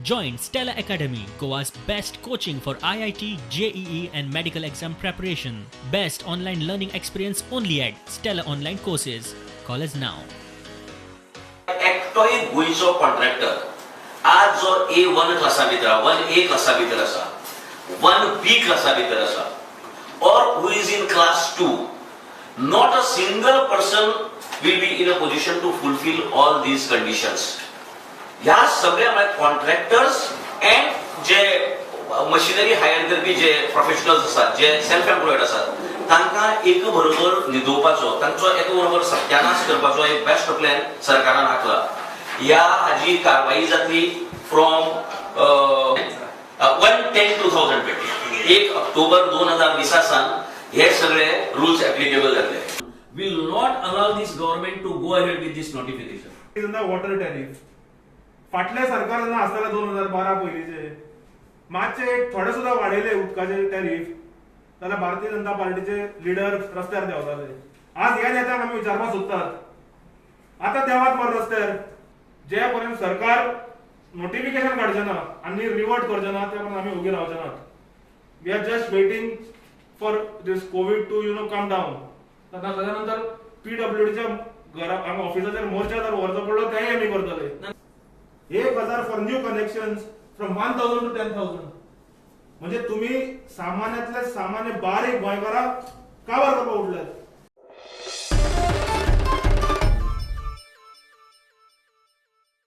Join Stella Academy, Goa's best coaching for IIT, JEE and medical exam preparation. Best online learning experience only at Stella Online Courses. Call us now. एकटोय गोयचो contractor आज जो A1 क्लासा भितर 1A क्लासा भितर आसा 1B क्लासा भितर आसा or who is in class 2, not a single person will be in a position to fulfill all these conditions. ह्या सगळ्या कॉन्ट्रॅक्टर्स अँड जे मशिनरी हायर करपी जे प्रोफेशनल्स असतात जे सेल्फ एम्प्लॉयड असतात तांकां एक बरोबर न्हिदोवपाचो तांचो एक बरोबर सत्यानाश करपाचो एक बेस्ट प्लॅन सरकारान आंखला. ह्या हाजी कारवाई जातली फ्रॉम 1/10/2020 1 ऑक्टोबर 2020 सावन हे सगळे रूल्स ऍप्लिकेबल जातले. Will not allow this government to go ahead with this notification. Is the water tariff फाटल्या सरकारान आसताले 2012 पयलींचे मातशे थोडे सुद्धा वाडयले उदकाचे टॅरिफ जाल्यार भारतीय जनता पार्टीचे लिडर रस्त्यार देंवताले. आज ह्या नेत्यांक आमी विचारपाक सोदतात आतां देवात मर रस्त्यार जे पर्यंत सरकार नोटिफिकेशन काडचे ना आनी रिवर्ट करचे ना ते पर्यंत आमी उबे रावचे नात. We are just waiting for this covid to come down. ताच्या नंतर PWDच्या घरा ऑफिसाचेर मोर्चा जर व्हरचो पडलो तेय आमी करतले. 1000 for new connections from 1000 to 10,000. म्हणजे तुम्ही सामान्यातले सामान्य बारीक गोंयकाराक काबार करपाक उठल्यात.